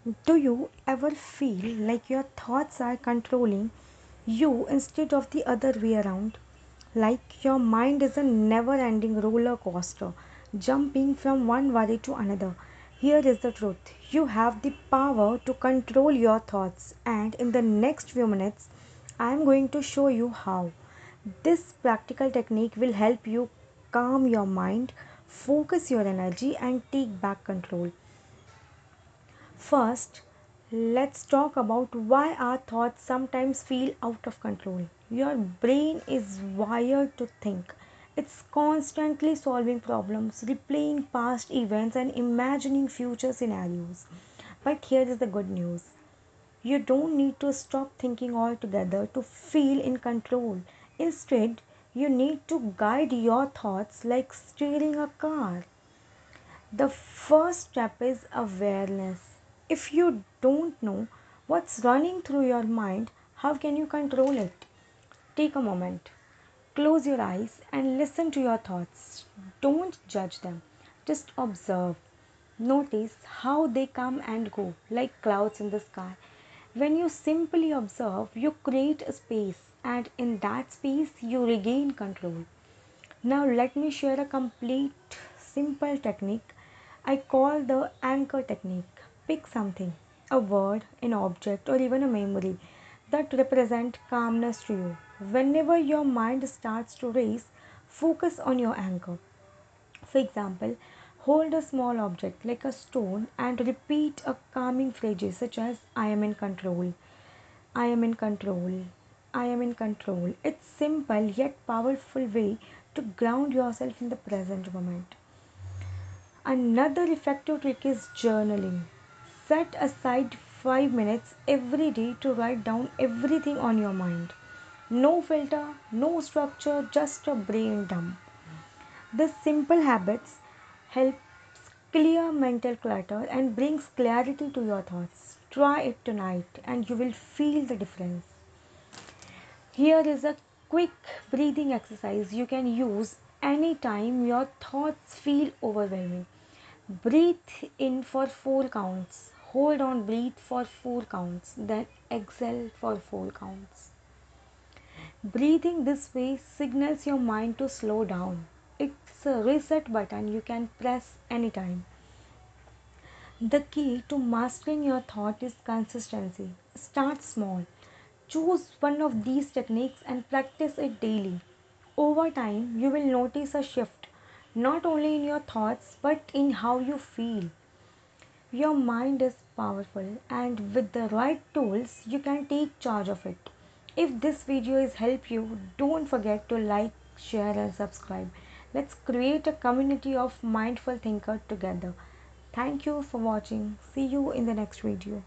Do you ever feel like your thoughts are controlling you instead of the other way around? Like your mind is a never ending roller coaster, jumping from one worry to another. Here is the truth: you have the power to control your thoughts, and in the next few minutes, I am going to show you how. This practical technique will help you calm your mind, focus your energy, and take back control. First, let's talk about why our thoughts sometimes feel out of control. Your brain is wired to think. It's constantly solving problems, replaying past events, and imagining future scenarios. But here is the good news: you don't need to stop thinking altogether to feel in control. Instead, you need to guide your thoughts like steering a car. The first step is awareness. If you don't know what's running through your mind, how can you control it? Take a moment, close your eyes, and listen to your thoughts. Don't judge them, just observe. Notice how they come and go like clouds in the sky. When you simply observe, you create a space, and in that space, you regain control. Now, let me share a complete simple technique I call the anchor technique. Pick something, a word, an object, or even a memory that represent calmness to you. Whenever your mind starts to race, focus on your anchor. For example, hold a small object like a stone and repeat a calming phrase such as I am in control, I am in control, I am in control. It's simple yet powerful way to ground yourself in the present moment. Another effective trick is journaling. Set aside 5 minutes every day to write down everything on your mind. No filter, no structure, just a brain dump. This simple habits helps clear mental clutter and brings clarity to your thoughts. Try it tonight and you will feel the difference. Here is a quick breathing exercise you can use anytime your thoughts feel overwhelming. Breathe in for 4 counts. Hold on, breathe for 4 counts. Then exhale for 4 counts. Breathing this way signals your mind to slow down. It's a reset button you can press anytime. The key to mastering your thought is consistency. Start small. Choose one of these techniques and practice it daily. Over time, you will notice a shift, not only in your thoughts but in how you feel. Your mind is powerful, and with the right tools, you can take charge of it. If this video has helped you, don't forget to like, share, and subscribe. Let's create a community of mindful thinkers together. Thank you for watching. See you in the next video.